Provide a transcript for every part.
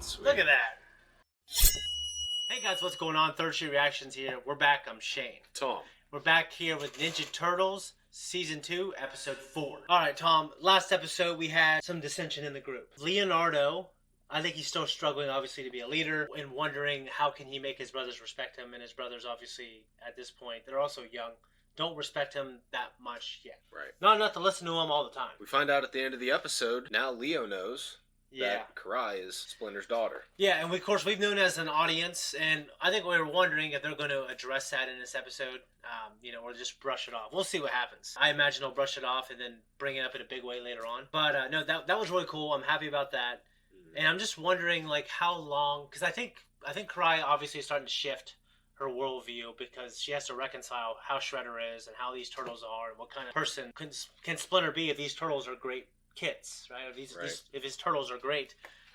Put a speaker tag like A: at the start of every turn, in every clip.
A: Sweet.
B: Look at that. Hey guys, what's going on? Third Street Reactions here. We're back. I'm Shane.
A: Tom.
B: We're back here with Ninja Turtles, Season 2, Episode 4. Alright, Tom. Last episode, we had some dissension in the group. Leonardo, I think he's still struggling, obviously, to be a leader and wondering how can he make his brothers respect him. And his brothers, obviously, at this point, they're also young. Don't respect him that much yet.
A: Right.
B: Not enough to listen to him all the time.
A: We find out at the end of the episode, now Leo knows that Karai is Splinter's daughter.
B: Yeah, and of course, we've known as an audience, and I think we were wondering if they're going to address that in this episode, or just brush it off. We'll see what happens. I imagine they'll brush it off and then bring it up in a big way later on. But no, that was really cool. I'm happy about that. And I'm just wondering, like, how long, because I think Karai obviously is starting to shift her worldview because she has to reconcile how Shredder is and how these turtles are and what kind of person can Splinter be if these turtles are great kids, right? If his turtles are great,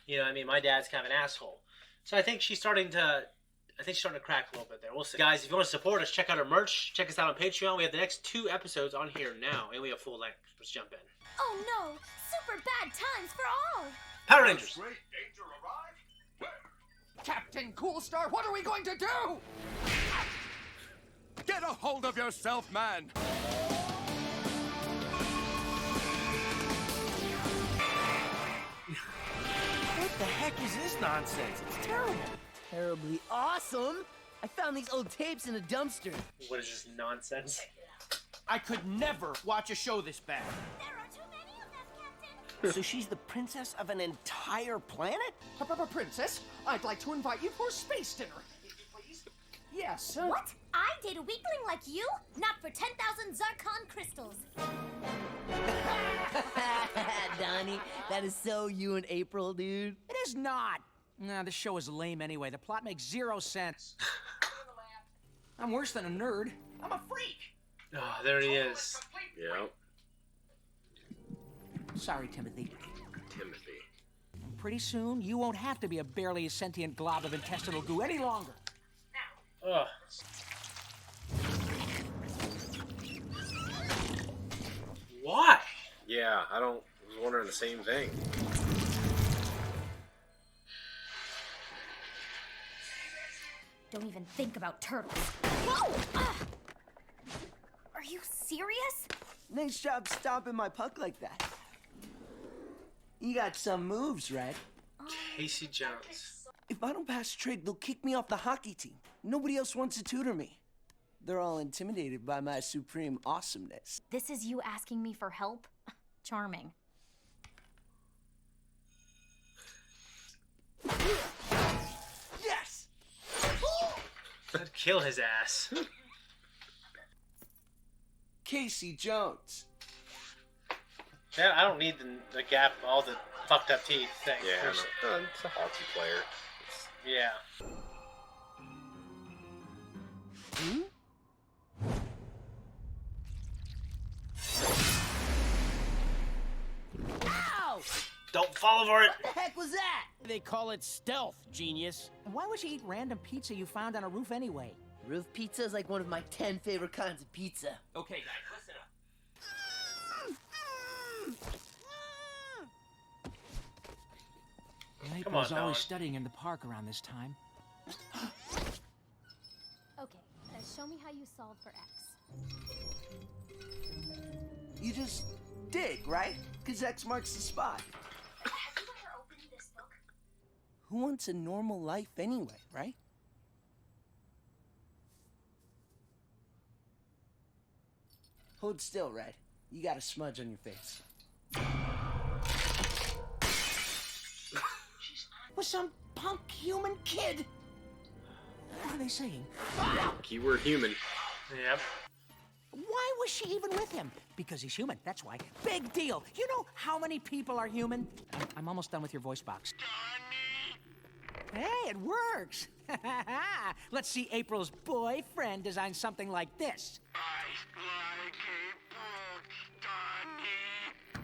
B: my dad's kind of an asshole. So I think she's starting to crack a little bit there. We'll see. Guys, if you want to support us, check out our merch. Check us out on Patreon. We have the next 2 episodes on here now, and we have full length. Let's jump in.
C: Oh no! Super bad times for all!
B: Power Rangers!
D: Great danger arrived? Captain Coolstar, what are we going to do? Get a hold of yourself, man!
E: What the heck is this nonsense? It's terrible.
F: Terribly awesome! I found these old tapes in a dumpster.
B: What is this nonsense?
E: I could never watch a show this bad.
C: There are too many of them, Captain!
E: So she's the princess of an entire planet?
D: Princess, I'd like to invite you for a space dinner. Please? Yes.
C: What? I date a weakling like you? Not for 10,000 Zarkon crystals.
F: Donnie, that is so you and April, dude.
G: It is not. Nah, this show is lame anyway. The plot makes 0 sense. I'm worse than a nerd. I'm a freak.
B: Oh, there he is.
A: Yeah.
G: Sorry, Timothy.
A: Timothy.
G: Pretty soon, you won't have to be a barely sentient glob of intestinal goo any longer.
B: Ugh. Why?
A: Yeah, I was wondering the same thing.
C: Don't even think about turtles. Whoa! Are you serious?
F: Nice job stopping my puck like that. You got some moves, right?
B: Casey Jones.
F: If I don't pass trig, they'll kick me off the hockey team. Nobody else wants to tutor me. They're all intimidated by my supreme awesomeness.
C: This is you asking me for help? Charming.
F: Yes!
B: I'd kill his ass.
F: Casey Jones.
B: Yeah, I don't need the gap, all the fucked up teeth thing.
A: Yeah, it's a hockey player.
B: Yeah.
F: Ow!
B: Don't fall for it.
F: What the heck was that?
E: They call it stealth, genius.
G: And why would she eat random pizza you found on a roof anyway?
F: Roof pizza is like one of my 10 favorite kinds of pizza.
E: Okay, guys, listen up.
G: April's
B: Don.
G: always studying in the park around this time.
C: Okay, show me how you solve for X.
F: You just dig, right? Because X marks the spot.
C: Have you ever opened this book?
F: Who wants a normal life anyway, right? Hold still, Red. You got a smudge on your face.
G: Was some punk human kid? What are they saying?
A: Keyword human.
B: Yep.
G: Why was she even with him? Because he's human, that's why. Big deal. You know how many people are human? I'm almost done with your voice box. Hey, it works. Let's see April's boyfriend design something like this.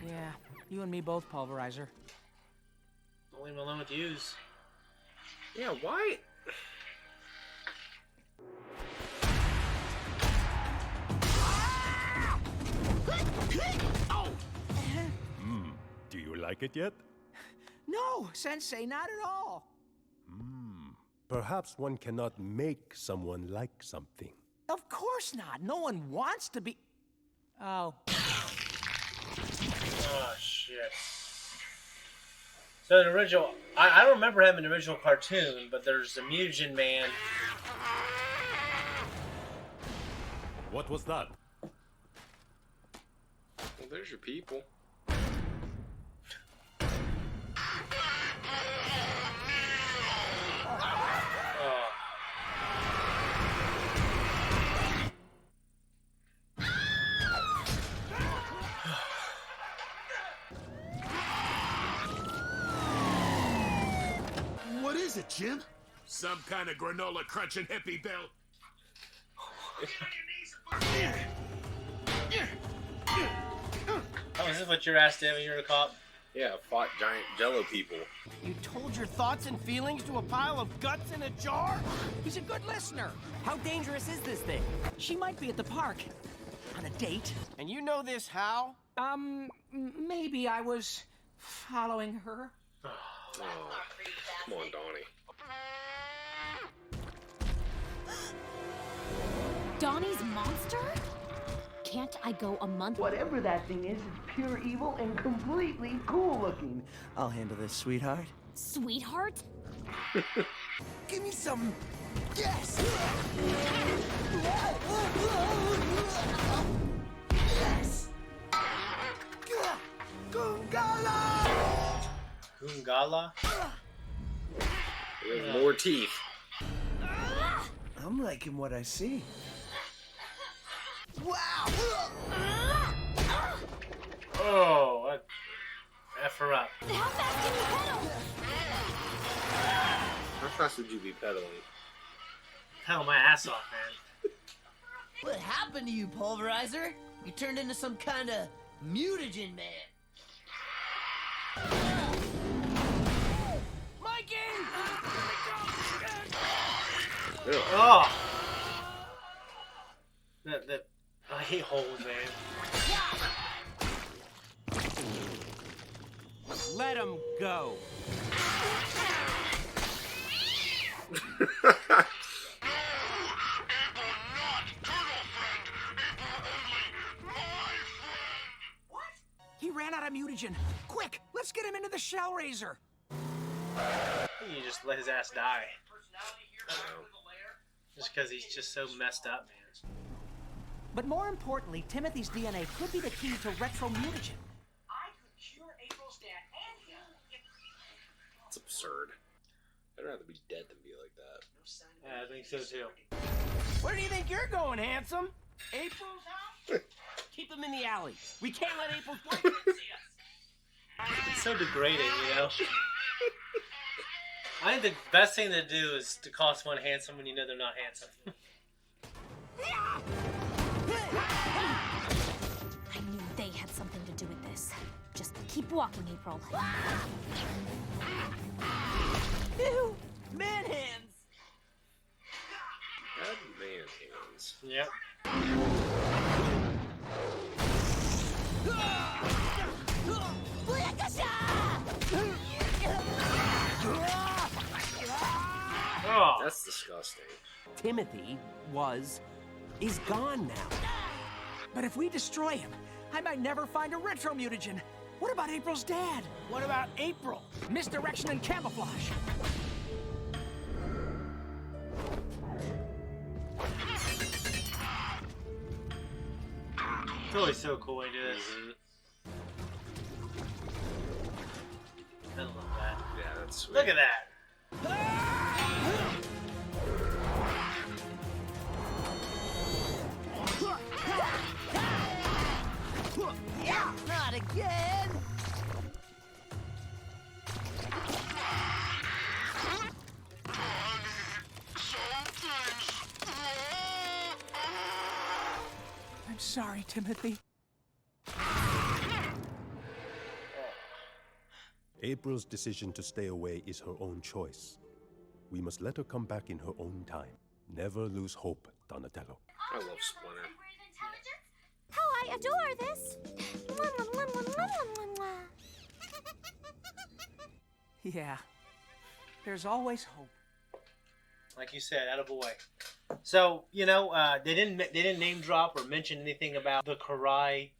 G: Yeah, you and me both, Pulverizer.
B: Don't leave him alone with yous.
A: Yeah, why?
D: Do you like it yet?
G: No, Sensei, not at all.
H: Perhaps one cannot make someone like something.
G: Of course not. No one wants to be... Oh.
B: Oh, shit. So, the original... I don't remember him in the original cartoon, but there's the Mutagen man.
H: What was that?
A: Well, there's your people.
I: What is it, Jim? Some kind of granola crunching hippie bill.
B: Oh, is this what you're asked to do when you're a cop?
A: Yeah, fought giant jello people.
E: You told your thoughts and feelings to a pile of guts in a jar?
G: He's a good listener. How dangerous is this thing? She might be at the park. On a date.
E: And you know this how?
G: Maybe I was following her.
A: Oh, come on, Donnie.
C: Donnie's monster? Can't I go a month?
F: Whatever that thing is, it's pure evil and completely cool looking. I'll handle this, sweetheart.
C: Sweetheart?
F: Give me some. Yes! Yes! Gungala!
B: Gungala?
A: There's more teeth.
F: I'm liking what I see. Wow!
B: Oh, F her up.
C: How fast can you pedal?
A: How fast would you be pedaling?
B: Pedal my ass off, man.
J: What happened to you, Pulverizer? You turned into some kind of mutagen man.
E: Mikey!
B: Oh! I hate holes, man.
E: Let him go.
G: He ran out of mutagen. Quick, let's get him into the shell raiser.
B: You just let his ass die. Just because he's just so messed up, man.
G: But more importantly, Timothy's DNA could be the key to retro-mutagen.
D: I could cure April's dad and him if...
A: It's absurd. I'd rather be dead than be like that.
B: Yeah, I think so too.
E: Where do you think you're going, handsome? April's house? Keep him in the alley. We can't let April's boyfriend see us.
B: It's so degrading, you know? I think the best thing to do is to call someone handsome when you know they're not handsome.
C: I knew they had something to do with this. Just keep walking, April.
J: Ew! Man hands!
A: Bad man hands.
B: Yep. Oh.
A: That's disgusting.
G: Timothy is gone now. But if we destroy him, I might never find a retro-mutagen. What about April's dad?
E: What about April?
G: Misdirection and camouflage.
B: It's always so cool when you do this. I love that.
A: Yeah, that's sweet.
B: Look at that.
J: Not again!
G: I'm sorry, Timothy.
H: April's decision to stay away is her own choice. We must let her come back in her own time. Never lose hope, Donatello.
A: I love Splinter.
C: How I adore this.
G: Yeah, there's always hope.
B: like you said, attaboy. So, they didn't name drop or mention anything about the Karai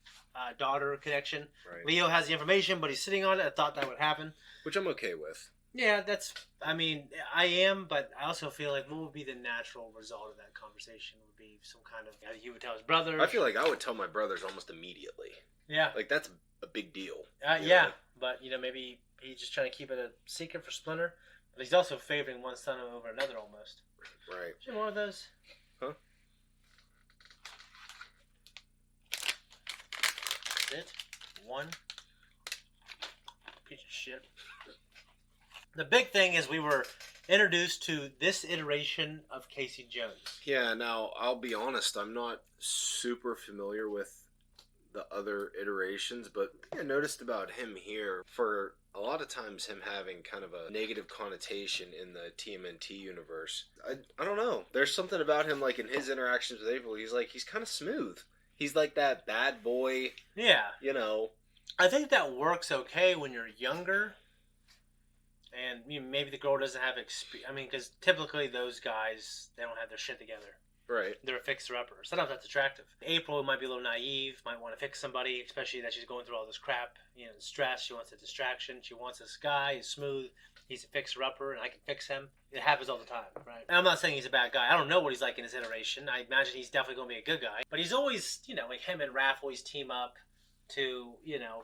B: daughter connection.
A: Right.
B: Leo has the information, but he's sitting on it. I thought that would happen.
A: Which I'm okay with.
B: Yeah, I am, but I also feel like what would be the natural result of that conversation would be some kind of, he would tell his brother.
A: I feel like I would tell my brothers almost immediately.
B: Yeah.
A: Like, that's a big deal.
B: Yeah, but, maybe he's just trying to keep it a secret for Splinter. But he's also favoring one son over another almost.
A: Right.
B: Is there more of those?
A: Huh?
B: That's it? One piece of shit. The big thing is we were introduced to this iteration of Casey Jones.
A: Yeah, now, I'll be honest, I'm not super familiar with the other iterations, but I think I noticed about him here, for a lot of times him having kind of a negative connotation in the TMNT universe. I don't know. There's something about him, like in his interactions with April, he's kind of smooth. He's like that bad boy.
B: Yeah.
A: I
B: think that works okay when you're younger. And maybe the girl doesn't have experience. Because typically those guys, they don't have their shit together.
A: Right.
B: They're fixer-uppers. Sometimes that's attractive. April might be a little naive, might want to fix somebody, especially that she's going through all this crap, stress. She wants a distraction. She wants this guy. He's smooth. He's a fixer-upper, and I can fix him. It happens all the time, right? And I'm not saying he's a bad guy. I don't know what he's like in his iteration. I imagine he's definitely going to be a good guy. But he's always, like him and Raph always team up to,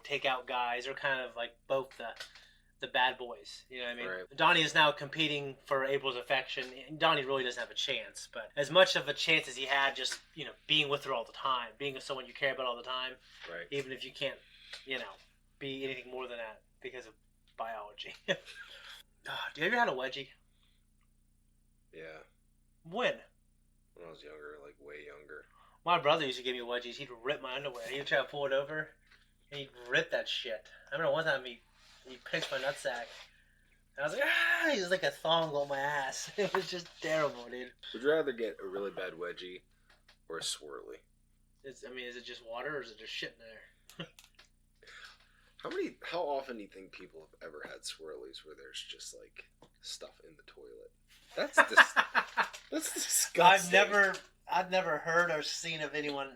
B: take out guys. They're kind of like both the bad boys, you know what I mean? Right. Donnie is now competing for April's affection, and Donnie really doesn't have a chance, but as much of a chance as he had just, being with her all the time, being with someone you care about all the time,
A: right?
B: Even if you can't, be anything more than that because of biology. Do you ever had a wedgie?
A: Yeah.
B: When?
A: When I was younger, like way younger.
B: My brother used to give me wedgies. He'd rip my underwear. He'd try to pull it over, and he'd rip that shit. I remember one time he pinched my nutsack. And I was like, ah! He was like a thong on my ass. It was just terrible, dude.
A: Would you rather get a really bad wedgie or a swirly?
B: Is it just water or is it just shit in there?
A: How often do you think people have ever had swirlies where there's just like stuff in the toilet? That's disgusting.
B: I've never heard or seen of anyone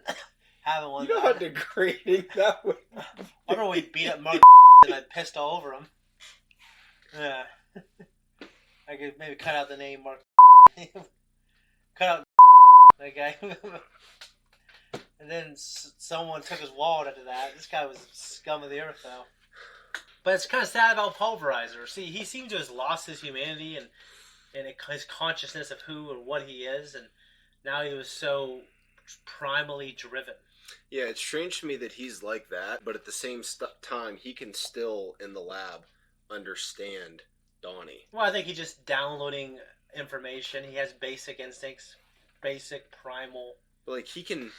B: having one.
A: You know how degrading that would be.
B: I remember we beat up Mark and I pissed all over him. Yeah. I could maybe cut out the name Mark. Cut out that guy. And then someone took his wallet after that. This guy was scum of the earth, though. But it's kind of sad about Pulverizer. See, he seems to have lost his humanity and his consciousness of who and what he is, and now he was so primally driven.
A: Yeah, it's strange to me that he's like that, but at the same time, he can still, in the lab, understand Donnie.
B: Well, I think he's just downloading information. He has basic instincts, basic primal.
A: Like, he can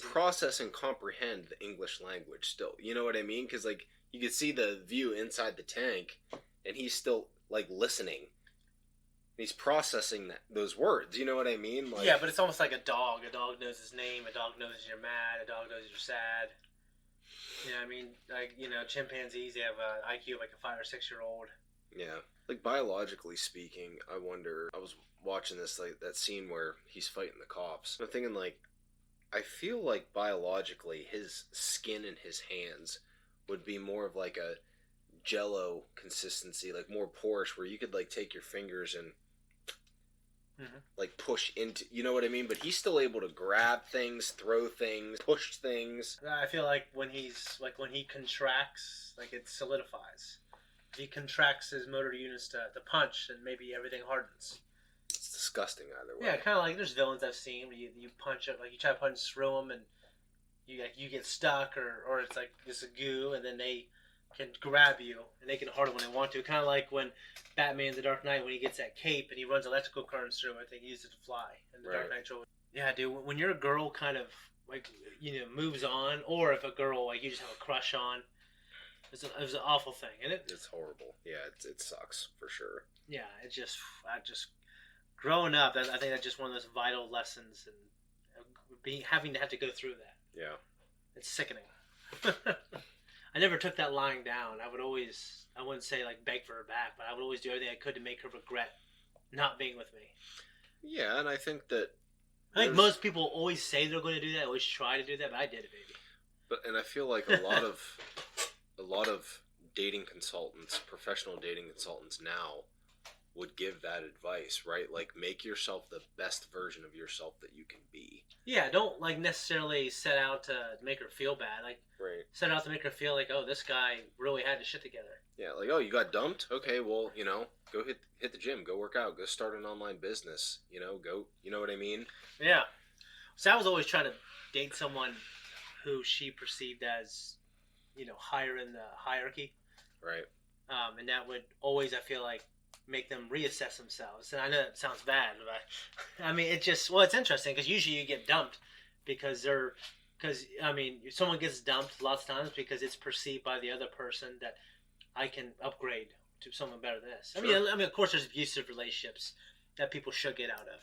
A: process and comprehend the English language still. You know what I mean? Because, like, you can see the view inside the tank, and he's still, like, listening. He's processing those words. You know what I mean? Like,
B: yeah, but it's almost like a dog. A dog knows his name. A dog knows you're mad. A dog knows you're sad. You know what I mean? Like, chimpanzees, they have an IQ of like a 5 or 6 year old.
A: Yeah. Like, biologically speaking, I wonder, I was watching this, like, that scene where he's fighting the cops. I'm thinking, like, I feel like biologically his skin and his hands would be more of like a Jello consistency, like more porous, where you could like take your fingers and like push into, you know what I mean? But he's still able to grab things, throw things, push things.
B: I feel like when he contracts, like it solidifies. If he contracts his motor units to punch, then maybe everything hardens.
A: It's disgusting either way.
B: Yeah, kind of like there's villains I've seen where you punch it, like you try to punch through them and you get stuck or it's like this goo, and then they can grab you and they can harden when they want to. Kind of like when Batman: The Dark Knight, when he gets that cape and he runs electrical currents through it, he uses it to fly. And the Dark Knight trilogy. Yeah, dude. When your girl kind of like moves on, or if a girl like you just have a crush on, it was an awful thing, isn't it?
A: It's horrible. Yeah, it sucks for sure.
B: Yeah, I just growing up, I think that's just one of those vital lessons, and having to have to go through that.
A: Yeah,
B: it's sickening. I never took that lying down. I wouldn't say like beg for her back, but I would always do everything I could to make her regret not being with me.
A: Yeah, and I think that
B: I think most people always say they're going to do that, always try to do that, but I did it, baby.
A: and I feel like a lot of dating consultants, professional dating consultants now would give that advice, right? Like, make yourself the best version of yourself that you can be.
B: Yeah, don't like necessarily set out to make her feel bad. Like, set out to make her feel like, oh, this guy really had his shit together.
A: Yeah, like, oh, you got dumped? Okay, well, go hit the gym, go work out, go start an online business, go, you know what I mean?
B: Yeah. So I was always trying to date someone who she perceived as, higher in the hierarchy.
A: Right.
B: And that would always, I feel like, make them reassess themselves. And I know it sounds bad, but I mean, it's interesting because usually you get dumped because someone gets dumped lots of times because it's perceived by the other person that I can upgrade to someone better than this. Sure. I mean, of course, there's abusive relationships that people should get out of.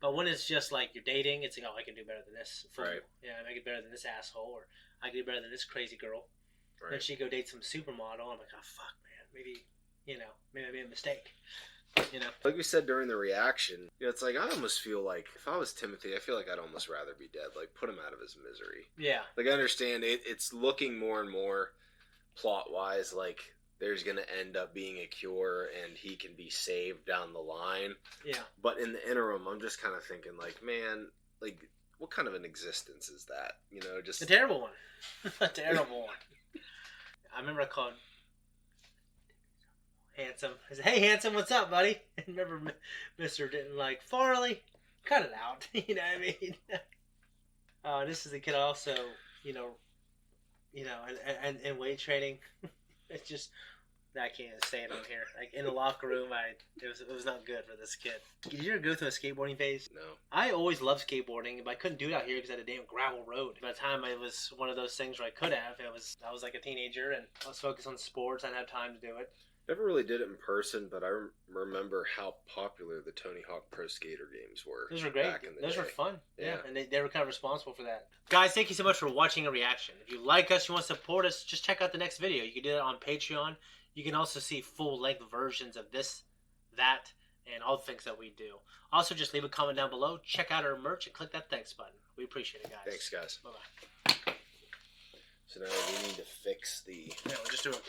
B: But when it's just like you're dating, it's like, oh, I can do better than this.
A: Right.
B: Yeah, I can do better than this asshole, or I can do better than this crazy girl. Right. Then she go date some supermodel. I'm like, oh, fuck, man. Maybe I made a mistake.
A: Like we said during the reaction, it's like I almost feel like if I was Timothy, I feel like I'd almost rather be dead. Like, put him out of his misery.
B: Yeah.
A: Like, I understand it's looking more and more plot-wise like there's going to end up being a cure and he can be saved down the line. Yeah. But in the interim, I'm just kind of thinking, like, man, like, what kind of an existence is that? Just
B: a terrible one. A terrible one. I remember I called Handsome. I said, hey, Handsome, what's up, buddy? And remember, Mr. didn't like, Farley, cut it out. You know what I mean? This is the kid also, and weight training. It's just, I can't stand on here. Like, in the locker room, it was not good for this kid. Did you ever go through a skateboarding phase?
A: No.
B: I always loved skateboarding, but I couldn't do it out here because I had a damn gravel road. By the time it was one of those things where I could have, I was like a teenager and I was focused on sports. I didn't have time to do it.
A: Never really did it in person, but I remember how popular the Tony Hawk Pro Skater games were.
B: Those were great.
A: Back in the
B: Those
A: day.
B: were fun.
A: Yeah.
B: And they were kind of responsible for that. Guys, thank you so much for watching a reaction. If you like us, you want to support us, just check out the next video. You can do that on Patreon. You can also see full-length versions of this, that, and all the things that we do. Also, just leave a comment down below. Check out our merch and click that thanks button. We appreciate it, guys.
A: Thanks, guys.
B: Bye-bye.
A: So now we need to fix the...
B: Yeah, we'll just do it.